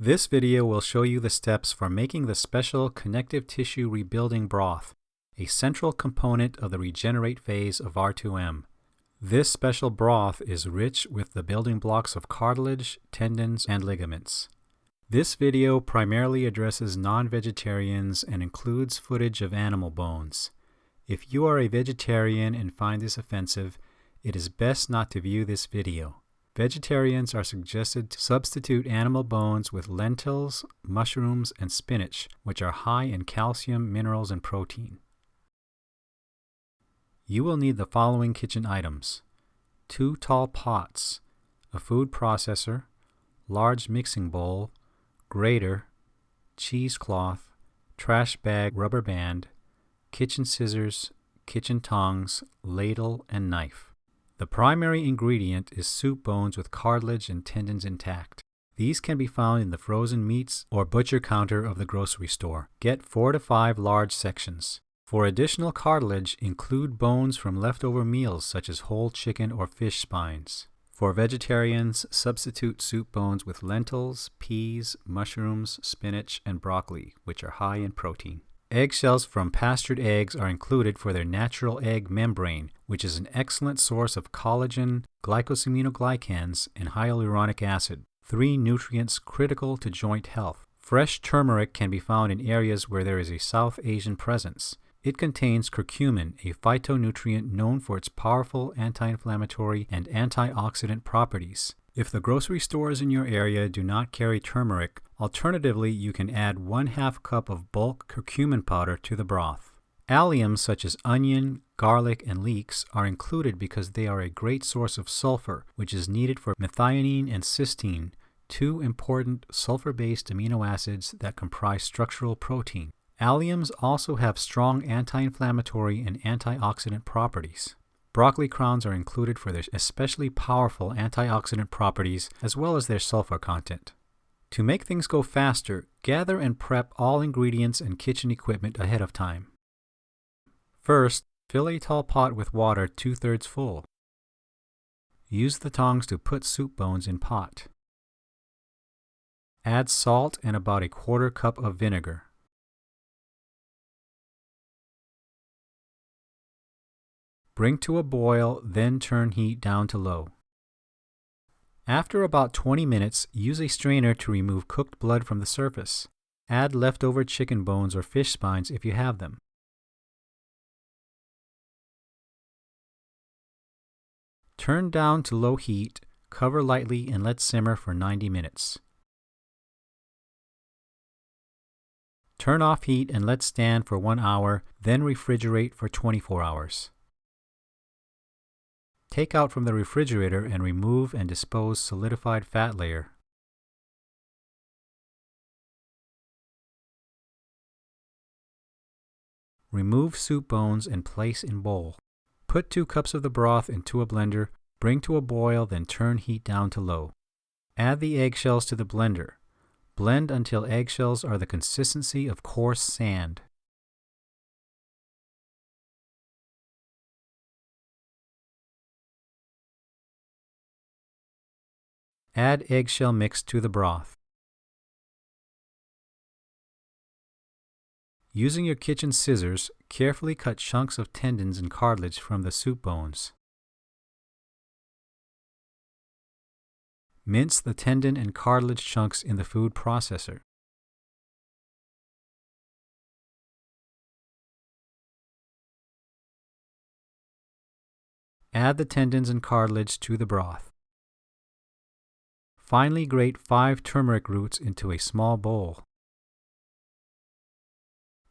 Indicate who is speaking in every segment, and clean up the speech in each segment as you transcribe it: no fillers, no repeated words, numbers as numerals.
Speaker 1: This video will show you the steps for making the special connective tissue rebuilding broth, a central component of the regenerate phase of R2M. This special broth is rich with the building blocks of cartilage, tendons, and ligaments. This video primarily addresses non-vegetarians and includes footage of animal bones. If you are a vegetarian and find this offensive, it is best not to view this video. Vegetarians are suggested to substitute animal bones with lentils, mushrooms, and spinach, which are high in calcium, minerals, and protein. You will need the following kitchen items: 2 tall pots, a food processor, large mixing bowl, grater, cheesecloth, trash bag rubber band, kitchen scissors, kitchen tongs, ladle, and knife. The primary ingredient is soup bones with cartilage and tendons intact. These can be found in the frozen meats or butcher counter of the grocery store. Get 4 to 5 large sections. For additional cartilage, include bones from leftover meals such as whole chicken or fish spines. For vegetarians, substitute soup bones with lentils, peas, mushrooms, spinach, and broccoli, which are high in protein. Eggshells from pastured eggs are included for their natural egg membrane, which is an excellent source of collagen, glycosaminoglycans, and hyaluronic acid, 3 nutrients critical to joint health. Fresh turmeric can be found in areas where there is a South Asian presence. It contains curcumin, a phytonutrient known for its powerful anti-inflammatory and antioxidant properties. If the grocery stores in your area do not carry turmeric, alternatively you can add 1/2 cup of bulk curcumin powder to the broth. Alliums such as onion, garlic, and leeks are included because they are a great source of sulfur, which is needed for methionine and cysteine, 2 important sulfur-based amino acids that comprise structural protein. Alliums also have strong anti-inflammatory and antioxidant properties. Broccoli crowns are included for their especially powerful antioxidant properties as well as their sulfur content. To make things go faster, gather and prep all ingredients and kitchen equipment ahead of time. First, fill a tall pot with water 2/3 full. Use the tongs to put soup bones in pot. Add salt and about 1/4 cup of vinegar. Bring to a boil, then turn heat down to low. After about 20 minutes, use a strainer to remove cooked blood from the surface. Add leftover chicken bones or fish spines if you have them. Turn down to low heat, cover lightly, and let simmer for 90 minutes. Turn off heat and let stand for 1 hour, then refrigerate for 24 hours. Take out from the refrigerator and remove and dispose solidified fat layer. Remove soup bones and place in bowl. Put 2 cups of the broth into a blender, bring to a boil, then turn heat down to low. Add the eggshells to the blender. Blend until eggshells are the consistency of coarse sand. Add eggshell mix to the broth. Using your kitchen scissors, carefully cut chunks of tendons and cartilage from the soup bones. Mince the tendon and cartilage chunks in the food processor. Add the tendons and cartilage to the broth. Finally, grate 5 turmeric roots into a small bowl.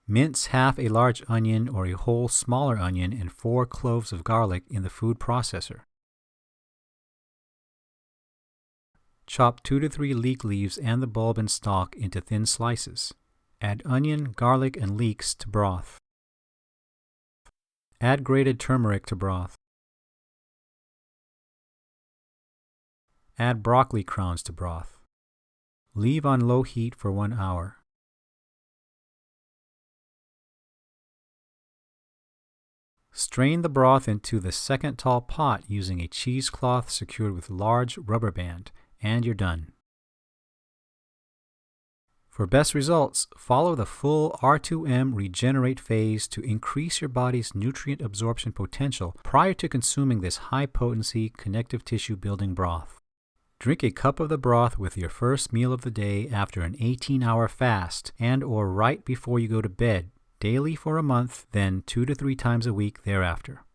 Speaker 1: Mince half a large onion or a whole smaller onion and 4 cloves of garlic in the food processor. Chop 2 to 3 leek leaves and the bulb and stalk into thin slices. Add onion, garlic, and leeks to broth. Add grated turmeric to broth. Add broccoli crowns to broth. Leave on low heat for 1 hour. Strain the broth into the second tall pot using a cheesecloth secured with large rubber band, and you're done. For best results, follow the full R2M regenerate phase to increase your body's nutrient absorption potential prior to consuming this high-potency connective tissue building broth. Drink a cup of the broth with your first meal of the day after an 18-hour fast and/or right before you go to bed, daily for a month, then 2 to 3 times a week thereafter.